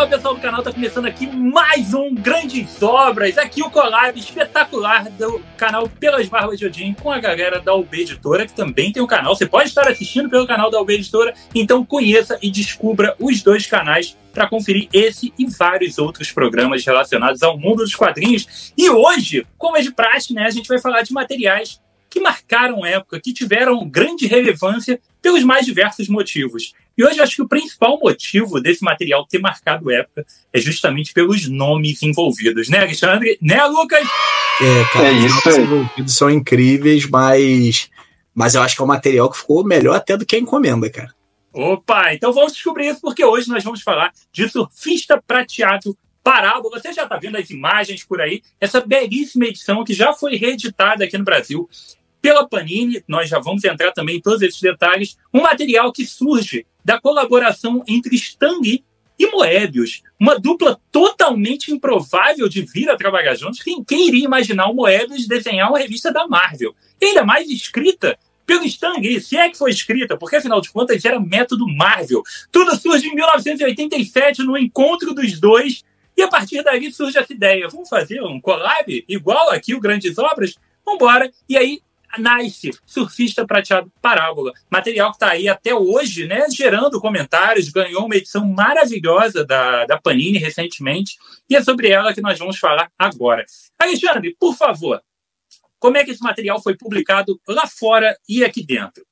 Fala pessoal do canal, tá começando aqui mais um Grandes Obras, aqui o collab espetacular do canal Pelas Barbas de Odin com a galera da UB Editora, que também tem um canal, você pode estar assistindo pelo canal da UB Editora, então conheça e descubra os dois canais para conferir esse e vários outros programas relacionados ao mundo dos quadrinhos. E hoje, como é de praxe, né, a gente vai falar de materiais que marcaram época, que tiveram grande relevância pelos mais diversos motivos. E hoje eu acho que o principal motivo desse material ter marcado época é justamente pelos nomes envolvidos, né, Alexandre? Né, Lucas? Cara, os nomes envolvidos são incríveis, mas eu acho que é um material que ficou melhor até do que a encomenda, cara. Opa, então vamos descobrir isso, porque hoje nós vamos falar de Surfista Prateado Parábola. Você já está vendo as imagens por aí, essa belíssima edição que já foi reeditada aqui no Brasil pela Panini. Nós já vamos entrar também em todos esses detalhes. Um material que surge da colaboração entre Stan Lee e Moebius, uma dupla totalmente improvável de vir a trabalhar juntos. Quem iria imaginar o Moebius desenhar uma revista da Marvel? E ainda mais escrita pelo Stan Lee, se é que foi escrita, porque afinal de contas era método Marvel. Tudo surge em 1987 no encontro dos dois, e a partir dali surge essa ideia: vamos fazer um collab igual aqui o Grandes Obras? Vambora! E aí nasce Surfista Prateado Parábola, material que está aí até hoje, né, gerando comentários, ganhou uma edição maravilhosa da Panini recentemente, e é sobre ela que nós vamos falar agora. Alexandre, por favor, como é que esse material foi publicado lá fora e aqui dentro?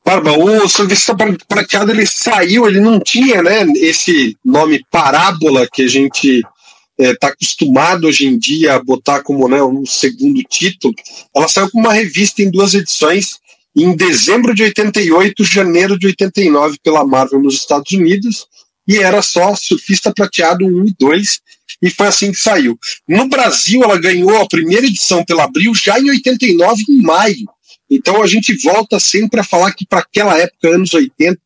Barba, o Surfista Prateado, ele saiu, ele não tinha, né, esse nome Parábola que a gente está acostumado hoje em dia a botar como, né, um segundo título. Ela saiu com uma revista em 2 edições, em dezembro de 88, janeiro de 89, pela Marvel nos Estados Unidos, e era só Surfista Prateado 1 e 2, e foi assim que saiu. No Brasil, ela ganhou a primeira edição pela Abril já em 89, em maio. Então a gente volta sempre a falar que para aquela época, anos 80,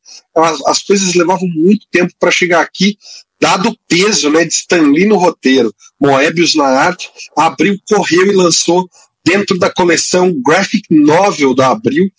as coisas levavam muito tempo para chegar aqui, dado o peso, né, de Stan Lee no roteiro, Moebius na arte. A Abril correu e lançou dentro da coleção Graphic Novel da Abril.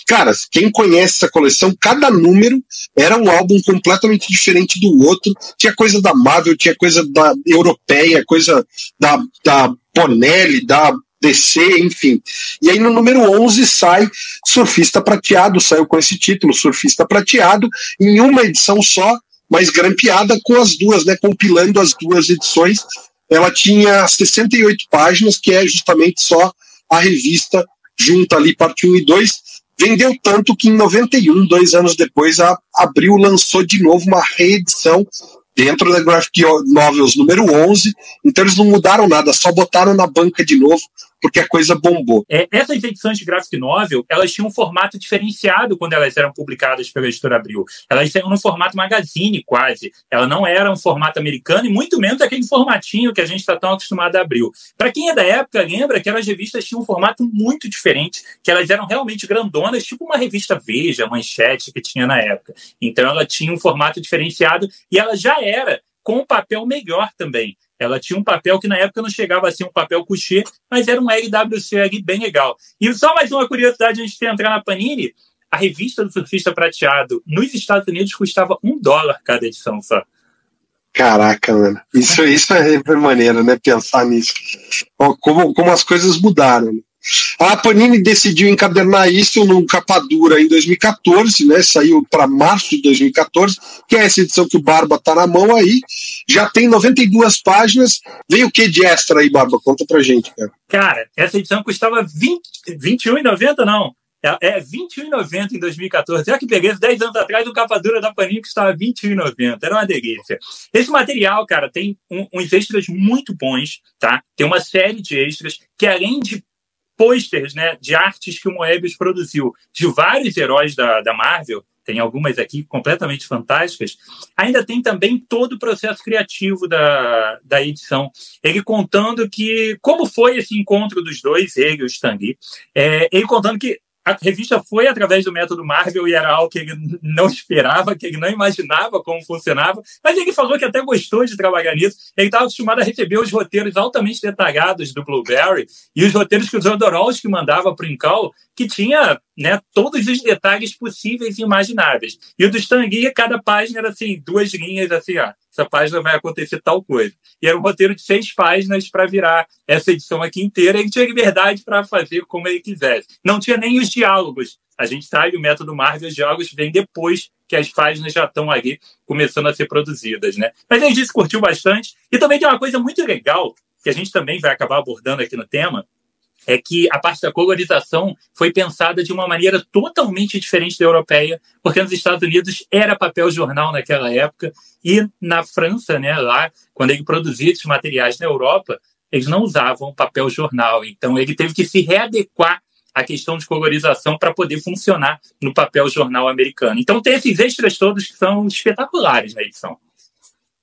Cara, quem conhece essa coleção, cada número era um álbum completamente diferente do outro. Tinha coisa da Marvel, tinha coisa da europeia, coisa da Bonelli, da DC, enfim. E aí no número 11 sai Surfista Prateado, saiu com esse título, Surfista Prateado, em uma edição só, mas grampeada com as duas, né, compilando as 2 edições. Ela tinha 68 páginas, que é justamente só a revista junta ali, parte 1 e 2. Vendeu tanto que em 91, 2 anos depois, a Abril lançou de novo uma reedição dentro da Graphic Novels número 11. Então eles não mudaram nada, só botaram na banca de novo, porque a coisa bombou. Essas edições de Graphic Novel, elas tinham um formato diferenciado quando elas eram publicadas pela editora Abril. Elas saíam no formato magazine, quase. Ela não era um formato americano, e muito menos aquele formatinho que a gente está tão acostumado a Abril. Para quem é da época, lembra que as revistas tinham um formato muito diferente, que elas eram realmente grandonas, tipo uma revista Veja, Manchete, que tinha na época. Então ela tinha um formato diferenciado, e ela já era com um papel melhor também. Ela tinha um papel que na época não chegava a ser um papel couché, mas era um LWC ali bem legal. E só mais uma curiosidade antes de entrar na Panini: a revista do Surfista Prateado nos Estados Unidos custava $1 cada edição só. Caraca, mano. Isso é maneiro, né? Pensar nisso. Ó, como as coisas mudaram. A Panini decidiu encadernar isso no capa dura em 2014, né? Saiu para março de 2014, que é essa edição que o Barba tá na mão aí. Já tem 92 páginas. Veio o que de extra aí, Barba? Conta pra gente, cara. Cara, essa edição custava R$21,90, não. É R$21,90 em 2014. Já que peguei 10 anos atrás, o capa dura da Panini custava R$21,90. Era uma delícia. Esse material, cara, tem uns extras muito bons, tá? Tem uma série de extras que, além de pôsteres, né, de artes que o Moebius produziu de vários heróis da Marvel, tem algumas aqui completamente fantásticas, ainda tem também todo o processo criativo da edição. Ele contando como foi esse encontro dos dois, ele e o Stan Lee, ele contando que a revista foi através do método Marvel e era algo que ele não esperava, que ele não imaginava como funcionava, mas ele falou que até gostou de trabalhar nisso. Ele estava acostumado a receber os roteiros altamente detalhados do Blueberry e os roteiros que o Jodorowsky mandava para o Incal, que tinha, né, todos os detalhes possíveis e imagináveis. E o do Stan Lee, cada página era assim, 2 linhas assim, ó, essa página vai acontecer tal coisa. E era um roteiro de 6 páginas para virar essa edição aqui inteira, e ele tinha liberdade para fazer como ele quisesse. Não tinha nem os diálogos. A gente sabe, o método Marvel, os diálogos vêm depois que as páginas já estão ali começando a ser produzidas, né? Mas a gente curtiu bastante. E também tem uma coisa muito legal, que a gente também vai acabar abordando aqui no tema, é que a parte da colorização foi pensada de uma maneira totalmente diferente da europeia, porque nos Estados Unidos era papel jornal naquela época, e na França, né, lá, quando ele produzia esses materiais na Europa, eles não usavam papel jornal. Então ele teve que se readequar à questão de colorização para poder funcionar no papel jornal americano. Então tem esses extras todos que são espetaculares na edição.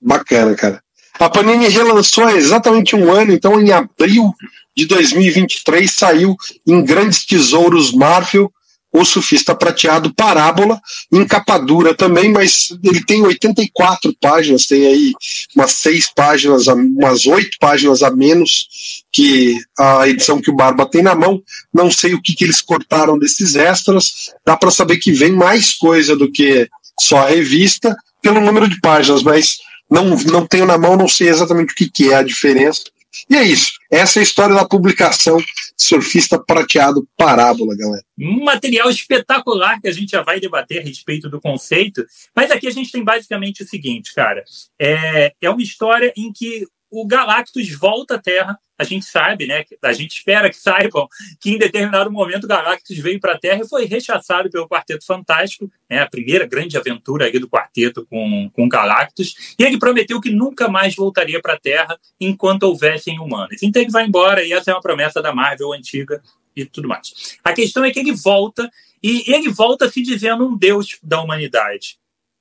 Bacana, cara. A Panini relançou há exatamente um ano, então em abril de 2023 saiu em Grandes Tesouros Marvel O Surfista Prateado Parábola, em capa dura também, mas ele tem 84 páginas, tem aí umas 6 páginas, umas 8 páginas a menos que a edição que o Barba tem na mão. Não sei o que eles cortaram desses extras, dá para saber que vem mais coisa do que só a revista pelo número de páginas, mas não tenho na mão, não sei exatamente o que é a diferença. E é isso. Essa é a história da publicação Surfista Prateado Parábola, galera. Um material espetacular que a gente já vai debater a respeito do conceito. Mas aqui a gente tem basicamente o seguinte, cara. É uma história em que o Galactus volta à Terra. A gente sabe, né? A gente espera que saibam que em determinado momento o Galactus veio para a Terra e foi rechaçado pelo Quarteto Fantástico, né? A primeira grande aventura aí do Quarteto com o Galactus. E ele prometeu que nunca mais voltaria para a Terra enquanto houvessem humanos. Então ele vai embora, e essa é uma promessa da Marvel antiga e tudo mais. A questão é que ele volta, e ele volta se dizendo um deus da humanidade.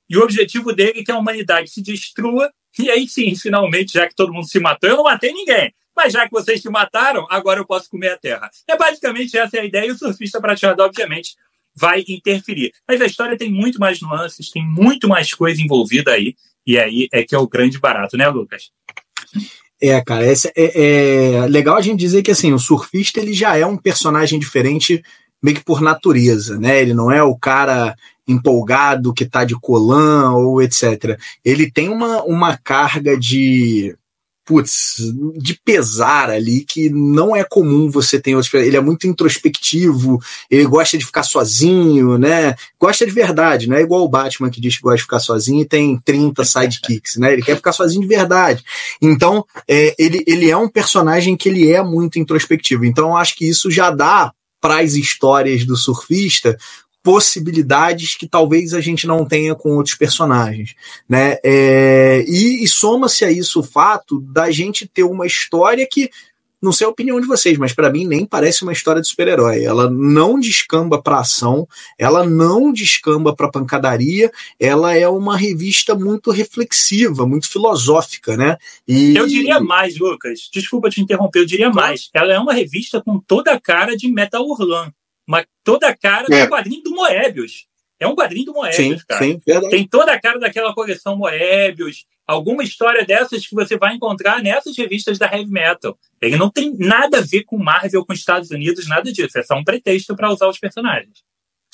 E o objetivo dele é que a humanidade se destrua. E aí sim, finalmente, já que todo mundo se matou, eu não matei ninguém. Mas já que vocês se mataram, agora eu posso comer a Terra. Basicamente essa é a ideia, e o Surfista Prateado, obviamente, vai interferir. Mas a história tem muito mais nuances, tem muito mais coisa envolvida aí, e aí é que é o grande barato, né, Lucas? Cara, é legal a gente dizer que assim, o surfista ele já é um personagem diferente meio que por natureza, né? Ele não é o cara empolgado que tá de colã ou etc. Ele tem uma carga de pesar ali que não é comum você ter. Ele é muito introspectivo, ele gosta de ficar sozinho, né? Gosta de verdade, não é igual o Batman que diz que gosta de ficar sozinho e tem 30 sidekicks, né? Ele quer ficar sozinho de verdade. Então, ele é um personagem que ele é muito introspectivo. Então, eu acho que isso já dá para as histórias do surfista possibilidades que talvez a gente não tenha com outros personagens, né? E soma-se a isso o fato da gente ter uma história que, não sei a opinião de vocês, mas para mim nem parece uma história de super-herói. Ela não descamba para ação, ela não descamba para pancadaria, ela é uma revista muito reflexiva, muito filosófica, né? Eu diria mais, Lucas, desculpa te interromper, eu diria mais. Ela é uma revista com toda a cara de Metal Hurlan. Toda a cara do quadrinho do Moebius. É um quadrinho do Moebius, cara. Sim, verdade. Tem toda a cara daquela coleção Moebius. Alguma história dessas que você vai encontrar nessas revistas da Heavy Metal. Ele não tem nada a ver com Marvel, com Estados Unidos, nada disso. É só um pretexto para usar os personagens.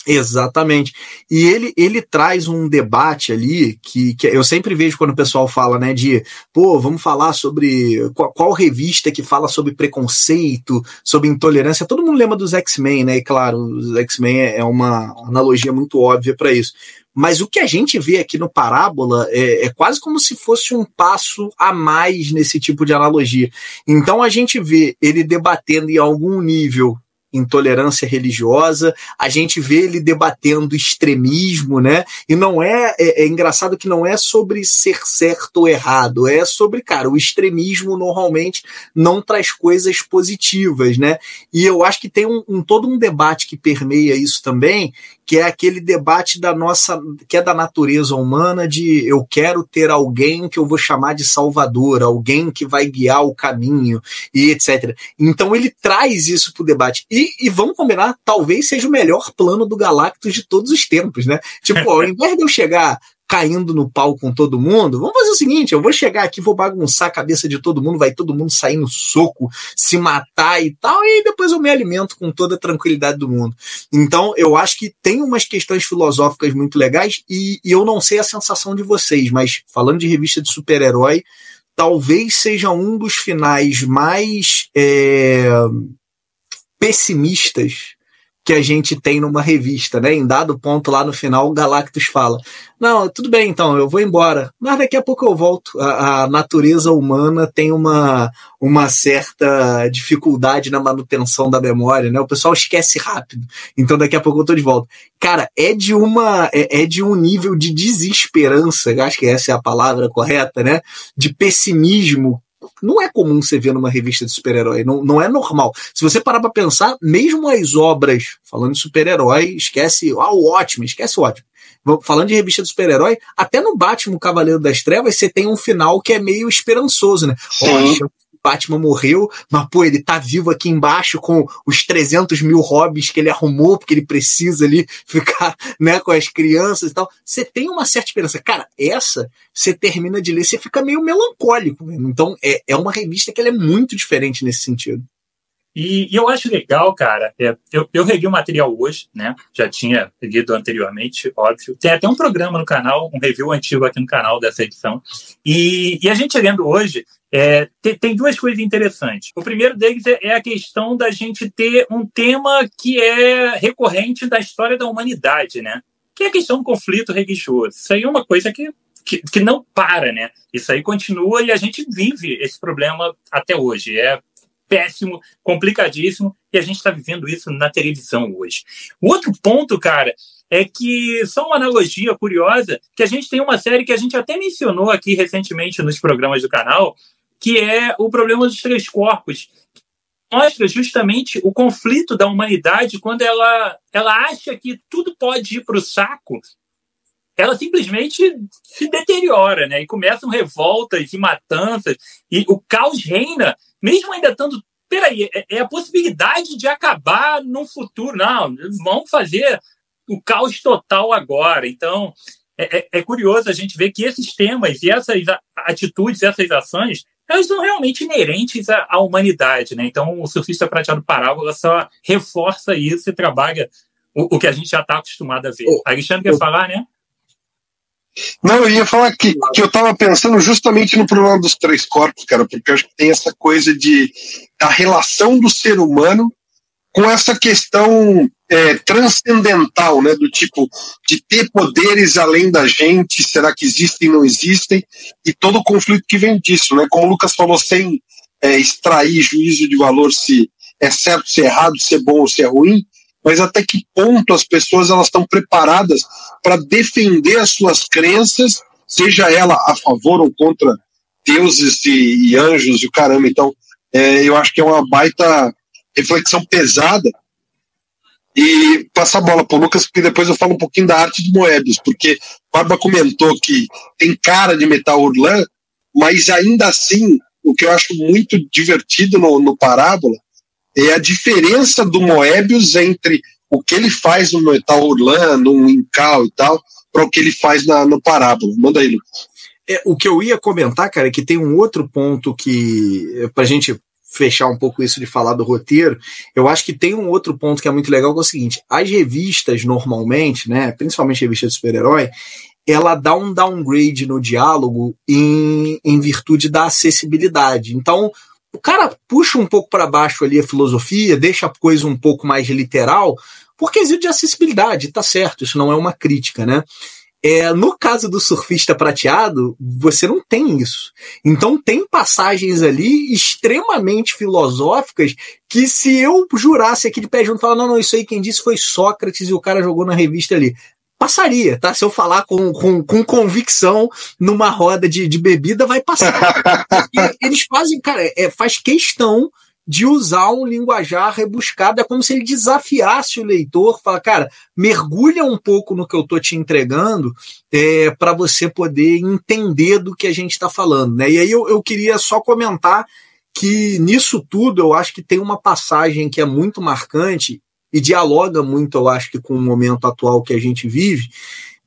Exatamente. E ele traz um debate ali que eu sempre vejo quando o pessoal fala, né, de, vamos falar sobre qual revista que fala sobre preconceito, sobre intolerância. Todo mundo lembra dos X-Men, né? E claro, os X-Men é uma analogia muito óbvia para isso. Mas o que a gente vê aqui no Parábola é quase como se fosse um passo a mais nesse tipo de analogia. Então a gente vê ele debatendo em algum nível intolerância religiosa, a gente vê ele debatendo extremismo, né? E não é engraçado que não é sobre ser certo ou errado, é sobre, cara, o extremismo normalmente não traz coisas positivas, né? E eu acho que tem todo um debate que permeia isso também, que é aquele debate que é da natureza humana, de eu quero ter alguém que eu vou chamar de salvador, alguém que vai guiar o caminho, e etc. Então ele traz isso pro debate. E vamos combinar, talvez seja o melhor plano do Galactus de todos os tempos, né? Tipo, ao invés de eu chegar caindo no pau com todo mundo, vamos fazer o seguinte, eu vou chegar aqui, vou bagunçar a cabeça de todo mundo, vai todo mundo sair no soco, se matar e tal, e depois eu me alimento com toda a tranquilidade do mundo. Então, eu acho que tem umas questões filosóficas muito legais, e eu não sei a sensação de vocês, mas falando de revista de super-herói, talvez seja um dos finais mais pessimistas que a gente tem numa revista, né? Em dado ponto lá no final, o Galactus fala, não, tudo bem então, eu vou embora, mas daqui a pouco eu volto. A natureza humana tem uma certa dificuldade na manutenção da memória, né? O pessoal esquece rápido, então daqui a pouco eu tô de volta. Cara, é de um nível de desesperança, acho que essa é a palavra correta, né? De pessimismo. Não é comum você ver numa revista de super-herói, não é normal. Se você parar pra pensar, mesmo as obras, falando de super-herói, esquece o Watchmen. Falando de revista de super-herói, até no Batman, o Cavaleiro das Trevas, você tem um final que é meio esperançoso, né? Poxa, o Batman morreu, mas pô, ele tá vivo aqui embaixo com os 300 mil hobbies que ele arrumou, porque ele precisa ali ficar, né, com as crianças e tal. Você tem uma certa esperança. Cara, essa, você termina de ler, você fica meio melancólico, né? Então, é uma revista que ela é muito diferente nesse sentido. E eu acho legal, cara, eu revi o material hoje, né? Já tinha lido anteriormente, óbvio. Tem até um programa no canal, um review antigo aqui no canal dessa edição. E a gente lendo hoje, tem duas coisas interessantes. O primeiro deles é a questão da gente ter um tema que é recorrente da história da humanidade, né? Que é a questão do conflito religioso. Isso aí é uma coisa que não para, né? Isso aí continua e a gente vive esse problema até hoje. É péssimo, complicadíssimo, e a gente está vivendo isso na televisão hoje. O outro ponto, cara, é que, só uma analogia curiosa, que a gente tem uma série que a gente até mencionou aqui recentemente nos programas do canal, que é o problema dos três corpos. Mostra justamente o conflito da humanidade quando ela acha que tudo pode ir para o saco, ela simplesmente se deteriora, né? E começam revoltas e matanças, e o caos reina, mesmo ainda estando... Peraí, é a possibilidade de acabar num futuro. Não, vamos fazer o caos total agora. Então, é curioso a gente ver que esses temas e essas atitudes, essas ações, elas são realmente inerentes à humanidade, né? Então, o Surfista Prateado Parábola só reforça isso e trabalha o que a gente já está acostumado a ver. Alexandre quer falar, né? Não, eu ia falar que eu estava pensando justamente no problema dos três corpos, cara, porque eu acho que tem essa coisa da relação do ser humano com essa questão transcendental, né, do tipo de ter poderes além da gente, será que existem, não existem, e todo o conflito que vem disso, né, como o Lucas falou, sem extrair juízo de valor se é certo, se é errado, se é bom ou se é ruim, mas até que ponto as pessoas elas estão preparadas para defender as suas crenças, seja ela a favor ou contra deuses e anjos e o caramba. Então, eu acho que é uma baita reflexão pesada. E passar a bola para o Lucas, porque depois eu falo um pouquinho da arte de Moebius, porque o Barba comentou que tem cara de Metal Hurlan, mas ainda assim, o que eu acho muito divertido no Parábola é a diferença do Moebius entre o que ele faz no Metal Hurlan, no Incal e tal, para o que ele faz no Parábola. Manda aí, Lucas. O que eu ia comentar, cara, é que tem um outro ponto que, pra gente fechar um pouco isso de falar do roteiro, eu acho que tem um outro ponto que é muito legal, que é o seguinte: as revistas normalmente, né, principalmente revistas de super-herói, ela dá um downgrade no diálogo em virtude da acessibilidade. Então, o cara puxa um pouco para baixo ali a filosofia, deixa a coisa um pouco mais literal, por quesito de acessibilidade, tá certo, isso não é uma crítica, né? No caso do Surfista Prateado, você não tem isso. Então tem passagens ali extremamente filosóficas que, se eu jurasse aqui de pé junto, falar, não, isso aí quem disse foi Sócrates e o cara jogou na revista ali, passaria, tá? Se eu falar com convicção numa roda de bebida, vai passar. E eles fazem, cara, faz questão de usar um linguajar rebuscado, é como se ele desafiasse o leitor, fala, cara, mergulha um pouco no que eu tô te entregando para você poder entender do que a gente está falando, né? E aí eu queria só comentar que nisso tudo eu acho que tem uma passagem que é muito marcante e dialoga muito, eu acho que com o momento atual que a gente vive,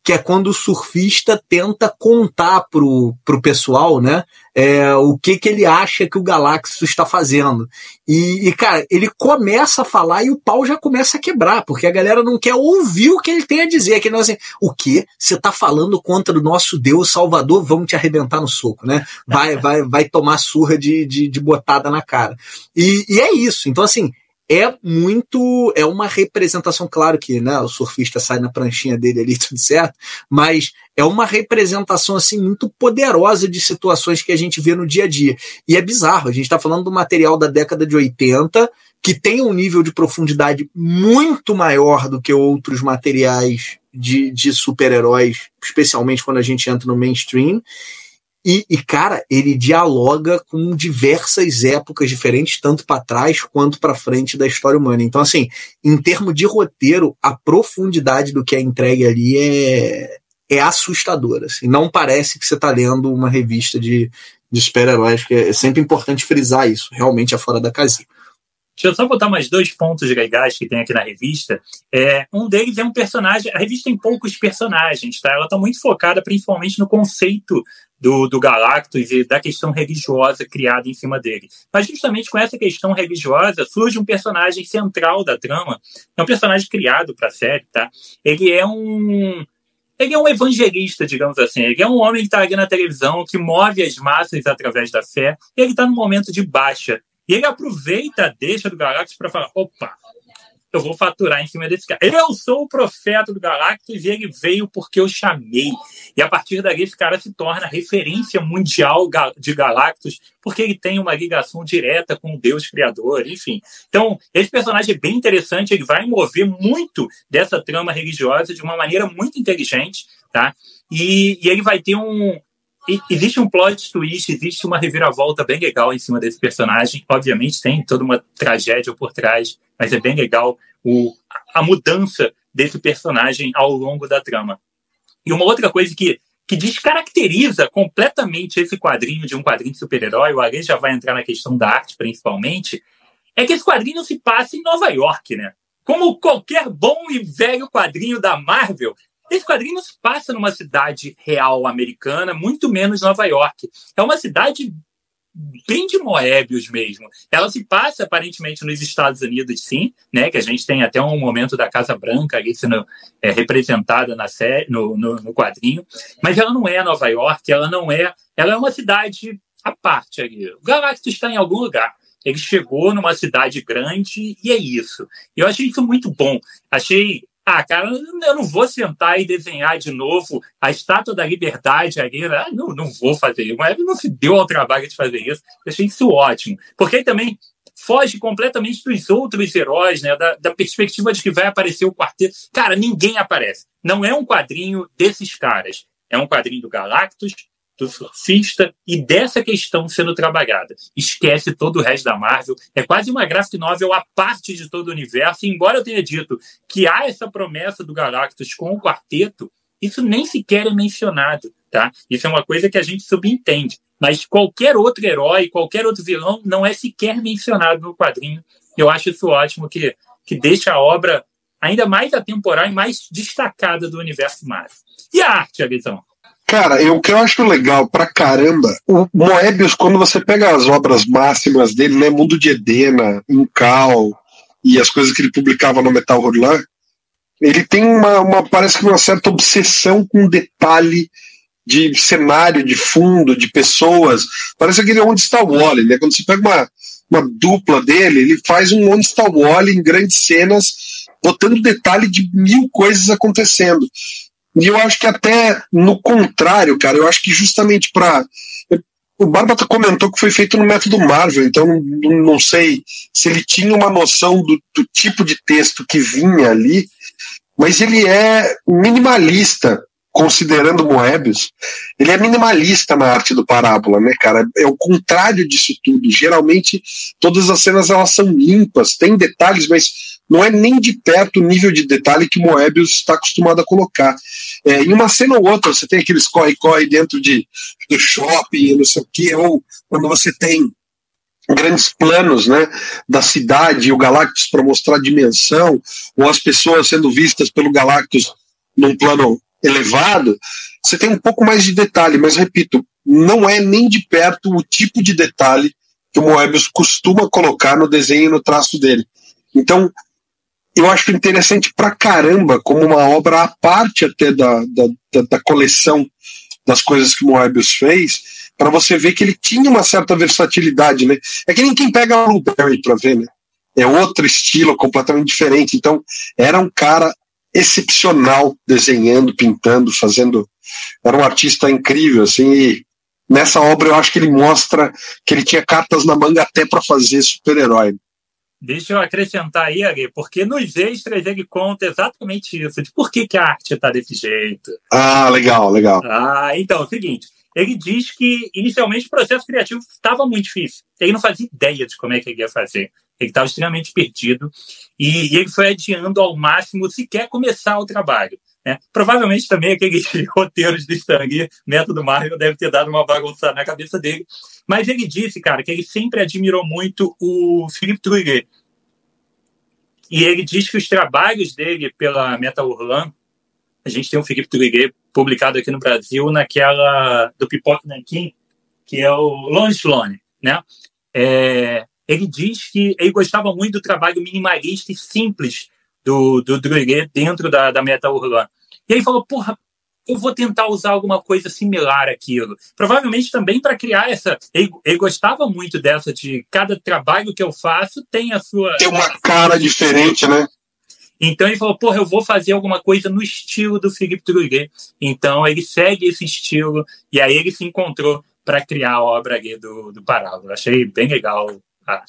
que é quando o surfista tenta contar pro pessoal, né, o que ele acha que o Galactus está fazendo. E, cara, ele começa a falar e o pau já começa a quebrar, porque a galera não quer ouvir o que ele tem a dizer. Que não, assim, o quê? Você tá falando contra o nosso Deus Salvador? Vamos te arrebentar no soco, né? Vai tomar surra de botada na cara. E é isso. Então, assim, é uma representação, claro que, né, o surfista sai na pranchinha dele ali, tudo certo, mas é uma representação, assim, muito poderosa de situações que a gente vê no dia a dia. E é bizarro, a gente está falando do material da década de 80, que tem um nível de profundidade muito maior do que outros materiais de super-heróis, especialmente quando a gente entra no mainstream. E, cara, ele dialoga com diversas épocas diferentes, tanto para trás quanto para frente da história humana. Então, assim, em termos de roteiro, a profundidade do que é entregue ali é assustadora. Assim. Não parece que você está lendo uma revista de super-heróis, que é sempre importante frisar isso. Realmente é fora da casinha. Deixa eu só botar mais 2 pontos legais que tem aqui na revista. Um deles é um personagem. A revista tem poucos personagens, tá? Ela está muito focada principalmente no conceito do Galactus e da questão religiosa criada em cima dele. Mas justamente com essa questão religiosa surge um personagem central da trama. É um personagem criado para a série, tá? Ele é um evangelista, digamos assim. Ele é um homem que está ali na televisão, que move as massas através da fé. Ele está num momento de baixa. E ele aproveita a deixa do Galactus para falar, opa, eu vou faturar em cima desse cara. Eu sou o profeta do Galactus e ele veio porque eu chamei. E a partir dali esse cara se torna referência mundial de Galactus, porque ele tem uma ligação direta com o Deus Criador, enfim. Então, esse personagem é bem interessante, ele vai mover muito dessa trama religiosa de uma maneira muito inteligente, tá? E ele vai ter existe um plot twist, existe uma reviravolta bem legal em cima desse personagem. Obviamente tem toda uma tragédia por trás, mas é bem legal a mudança desse personagem ao longo da trama. E uma outra coisa que descaracteriza completamente esse quadrinho de um quadrinho de super-herói, o Ale já vai entrar na questão da arte principalmente, é que esse quadrinho se passa em Nova York, né? Como qualquer bom e velho quadrinho da Marvel, esse quadrinho não se passa numa cidade real americana, muito menos Nova York. É uma cidade bem de Moebius mesmo. Ela se passa, aparentemente, nos Estados Unidos, sim, né? Que a gente tem até um momento da Casa Branca ali sendo representada na série, no quadrinho. Mas ela não é Nova York, ela é uma cidade à parte ali. O Galactus está em algum lugar. Ele chegou numa cidade grande e é isso. Eu achei isso muito bom. Cara, eu não vou sentar e desenhar de novo a Estátua da Liberdade ali. Não vou fazer isso. Mas ele não se deu ao trabalho de fazer isso. Eu achei isso ótimo. Porque ele também foge completamente dos outros heróis, né? Da perspectiva de que vai aparecer o quarteto. Cara, ninguém aparece. Não é um quadrinho desses caras. É um quadrinho do Galactus, do surfista e dessa questão sendo trabalhada. Esquece todo o resto da Marvel. É quase uma graphic novel à parte de todo o universo. E embora eu tenha dito que há essa promessa do Galactus com o quarteto, isso nem sequer é mencionado, tá? Isso é uma coisa que a gente subentende. Mas qualquer outro herói, qualquer outro vilão não é sequer mencionado no quadrinho. Eu acho isso ótimo, que deixa a obra ainda mais atemporal e mais destacada do universo Marvel. E a arte, Alisson? Cara, o que eu acho legal pra caramba, o Moebius, quando você pega as obras máximas dele, né, Mundo de Edena, Incal e as coisas que ele publicava no Metal Hurlant, ele tem parece que uma certa obsessão com detalhe de cenário, de fundo, de pessoas. Parece aquele Onde Está o Wally, né? Quando você pega uma dupla dele, ele faz um Onde Está o Wally em grandes cenas, botando detalhe de 1000 coisas acontecendo. E eu acho que até no contrário, cara, eu acho que justamente o Bárbara comentou que foi feito no método Marvel, então não sei se ele tinha uma noção do tipo de texto que vinha ali, mas ele é minimalista, considerando Moebius, ele é minimalista na arte do Parábola, né, cara? É o contrário disso tudo. Geralmente, todas as cenas elas são limpas, tem detalhes, mas não é nem de perto o nível de detalhe que Moebius está acostumado a colocar. Em uma cena ou outra, você tem aqueles corre-corre dentro do shopping, não sei o quê, ou quando você tem grandes planos, né, da cidade e o Galactus para mostrar a dimensão, ou as pessoas sendo vistas pelo Galactus num plano elevado, você tem um pouco mais de detalhe, mas repito, não é nem de perto o tipo de detalhe que o Moebius costuma colocar no desenho e no traço dele. Então, eu acho interessante pra caramba, como uma obra à parte até da coleção das coisas que o Moebius fez, para você ver que ele tinha uma certa versatilidade, né? É que nem quem pega a Blueberry pra ver, né? É outro estilo completamente diferente. Então, era um cara excepcional desenhando, pintando, fazendo. Era um artista incrível, assim. E nessa obra eu acho que ele mostra que ele tinha cartas na manga até para fazer super-herói. Deixa eu acrescentar aí, Ari, porque nos extras ele conta exatamente isso, de por que a arte está desse jeito. Ah, legal. Então, é o seguinte, ele diz que inicialmente o processo criativo estava muito difícil. Ele não fazia ideia de como é que ele ia fazer. Ele estava extremamente perdido e ele foi adiando ao máximo sequer começar o trabalho. Né? Provavelmente também aqueles roteiros do Stan Lee, método Marvel, deve ter dado uma bagunçada na cabeça dele. Mas ele disse, cara, que ele sempre admirou muito o Philippe Druillet. E ele diz que os trabalhos dele pela Metal Hurlan, a gente tem um Philippe Druillet publicado aqui no Brasil naquela do Pipoque Nanquim, que é o Longe Lone, né? Ele diz que ele gostava muito do trabalho minimalista e simples do Druillet dentro da Metal Hurlan. E aí falou, porra, eu vou tentar usar alguma coisa similar àquilo. Provavelmente também para criar essa... Ele gostava muito dessa, de cada trabalho que eu faço tem a sua... Tem uma cara diferente, né? Então ele falou, porra, eu vou fazer alguma coisa no estilo do Philippe Druillet. Então ele segue esse estilo e aí ele se encontrou para criar a obra ali do Parábola. Achei bem legal.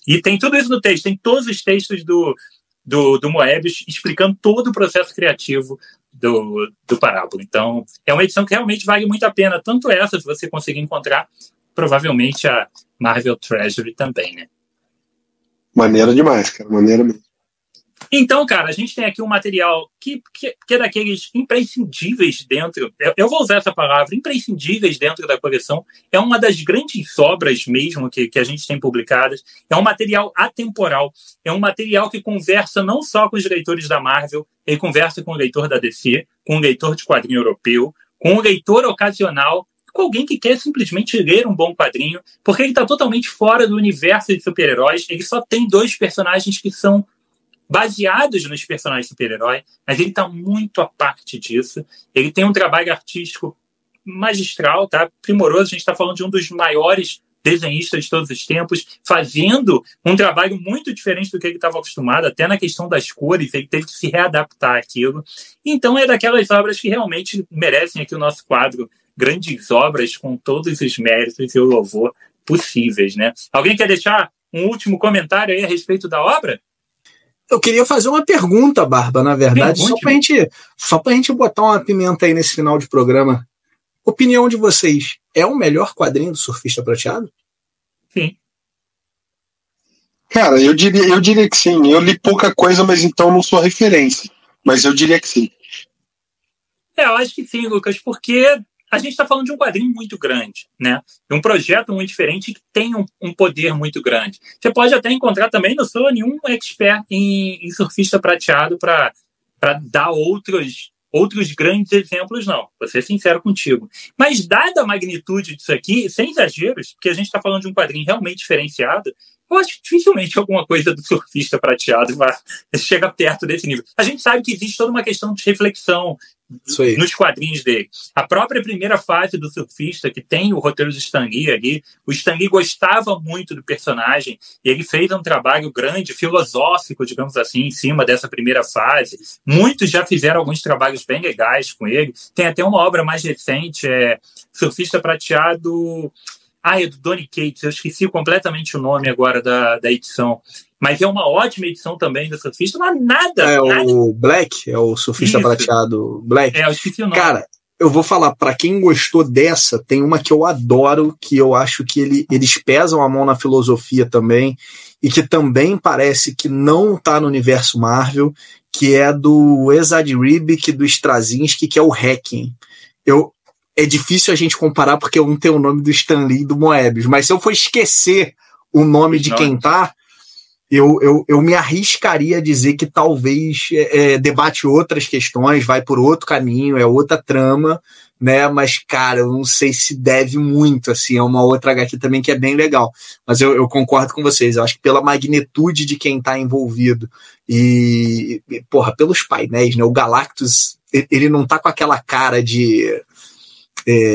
E tem tudo isso no texto, tem todos os textos do Moebius explicando todo o processo criativo do Parábola. Então, é uma edição que realmente vale muito a pena. Tanto essa, se você conseguir encontrar, provavelmente a Marvel Treasury também, né? Maneira demais, cara. Maneira mesmo. Então, cara, a gente tem aqui um material que é daqueles imprescindíveis dentro... Eu vou usar essa palavra, imprescindíveis dentro da coleção. É uma das grandes obras mesmo que a gente tem publicadas. É um material atemporal. É um material que conversa não só com os leitores da Marvel, ele conversa com o leitor da DC, com o leitor de quadrinho europeu, com o leitor ocasional, com alguém que quer simplesmente ler um bom quadrinho, porque ele está totalmente fora do universo de super-heróis. Ele só tem 2 personagens que são baseados nos personagens super-herói, mas ele está muito à parte disso. Ele tem um trabalho artístico magistral, tá? Primoroso. A gente está falando de um dos maiores desenhistas de todos os tempos, fazendo um trabalho muito diferente do que ele estava acostumado, até na questão das cores, ele teve que se readaptar àquilo. Então é daquelas obras que realmente merecem aqui o nosso quadro, grandes obras com todos os méritos e o louvor possíveis, né? Alguém quer deixar um último comentário aí a respeito da obra? Eu queria fazer uma pergunta, Barba, na verdade, só pra gente botar uma pimenta aí nesse final de programa. Opinião de vocês, é o melhor quadrinho do Surfista Prateado? Sim. Cara, eu diria que sim. Eu li pouca coisa, mas então não sou referência. Mas eu diria que sim. Eu acho que sim, Lucas, porque a gente está falando de um quadrinho muito grande, né? De um projeto muito diferente que tem um poder muito grande. Você pode até encontrar também, não sou nenhum expert em Surfista Prateado para dar outros grandes exemplos, não. Vou ser sincero contigo. Mas dada a magnitude disso aqui, sem exageros, porque a gente está falando de um quadrinho realmente diferenciado, eu acho que dificilmente alguma coisa do Surfista Prateado chega perto desse nível. A gente sabe que existe toda uma questão de reflexão nos quadrinhos dele. A própria primeira fase do Surfista, que tem o roteiro do Stan Lee ali, o Stan Lee gostava muito do personagem e ele fez um trabalho grande, filosófico, digamos assim, em cima dessa primeira fase. Muitos já fizeram alguns trabalhos bem legais com ele. Tem até uma obra mais recente, Surfista Prateado... é do Donny Cates, eu esqueci completamente o nome agora da edição. Mas é uma ótima edição também do Surfista, mas nada. O Black, é o Surfista Prateado Black. Eu esqueci o nome. Cara, eu vou falar, pra quem gostou dessa, tem uma que eu adoro, que eu acho que eles pesam a mão na filosofia também, e que também parece que não tá no universo Marvel, que é do Esad Ribic, do Straczynski, que é o Hacking. É difícil a gente comparar porque um tem o nome do Stan Lee e do Moebius, mas se eu for esquecer o nome de quem tá, eu me arriscaria a dizer que talvez debate outras questões, vai por outro caminho, é outra trama, né? Mas, cara, eu não sei se deve muito, assim, é uma outra HQ também que é bem legal. Mas eu concordo com vocês, eu acho que pela magnitude de quem tá envolvido e porra, pelos painéis, né? O Galactus, ele não tá com aquela cara de...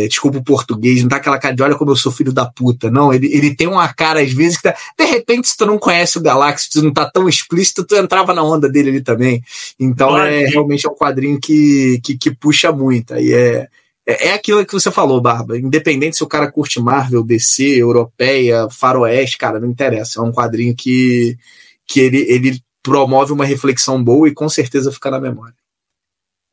desculpa o português, não tá aquela cara de olha como eu sou filho da puta, não, ele tem uma cara às vezes que tá, de repente se tu não conhece o Galactus, tu não tá tão explícito, tu entrava na onda dele ali também, então realmente é um quadrinho que puxa muito, aí é aquilo que você falou, Barba, independente se o cara curte Marvel, DC, Europeia, Faroeste, cara, não interessa, é um quadrinho que ele promove uma reflexão boa e com certeza fica na memória.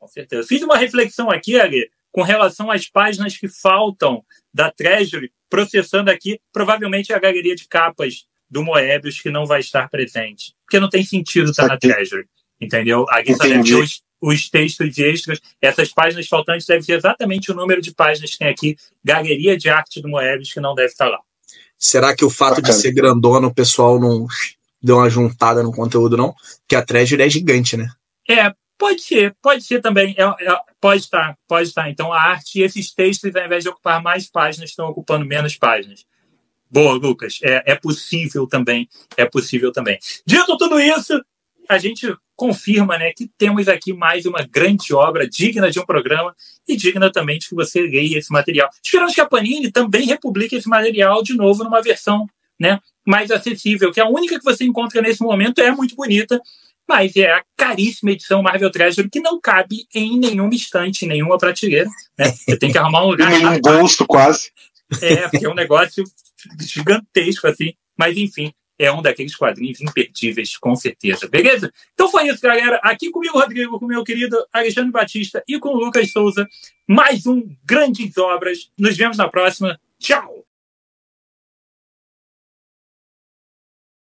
Com certeza. Fiz uma reflexão aqui, Ale, com relação às páginas que faltam da Treasury, processando aqui, provavelmente a galeria de capas do Moebius que não vai estar presente. Porque não tem sentido estar na Treasury, entendeu? Aqui só deve ter os textos extras. Essas páginas faltantes devem ser exatamente o número de páginas que tem aqui, galeria de arte do Moebius, que não deve estar lá. Será que o fato de ser grandona o pessoal não deu uma juntada no conteúdo, não? Porque a Treasury é gigante, né? Pode ser também. Pode estar. Então, a arte e esses textos, ao invés de ocupar mais páginas, estão ocupando menos páginas. Boa, Lucas. É possível também. Dito tudo isso, a gente confirma, né, que temos aqui mais uma grande obra digna de um programa e digna também de que você leia esse material. Esperamos que a Panini também republique esse material de novo numa versão, né, mais acessível, que a única que você encontra nesse momento é muito bonita, mas é a caríssima edição Marvel Treasury que não cabe em nenhuma estante, em nenhuma prateleira, né? Você tem que arrumar um lugar. Em nenhum bolso, quase. Porque é um negócio gigantesco, assim. Mas, enfim, é um daqueles quadrinhos imperdíveis, com certeza. Beleza? Então foi isso, galera. Aqui comigo, Rodrigo, com o meu querido Alexandre Batista e com o Lucas Souza. Mais um Grandes Obras. Nos vemos na próxima. Tchau!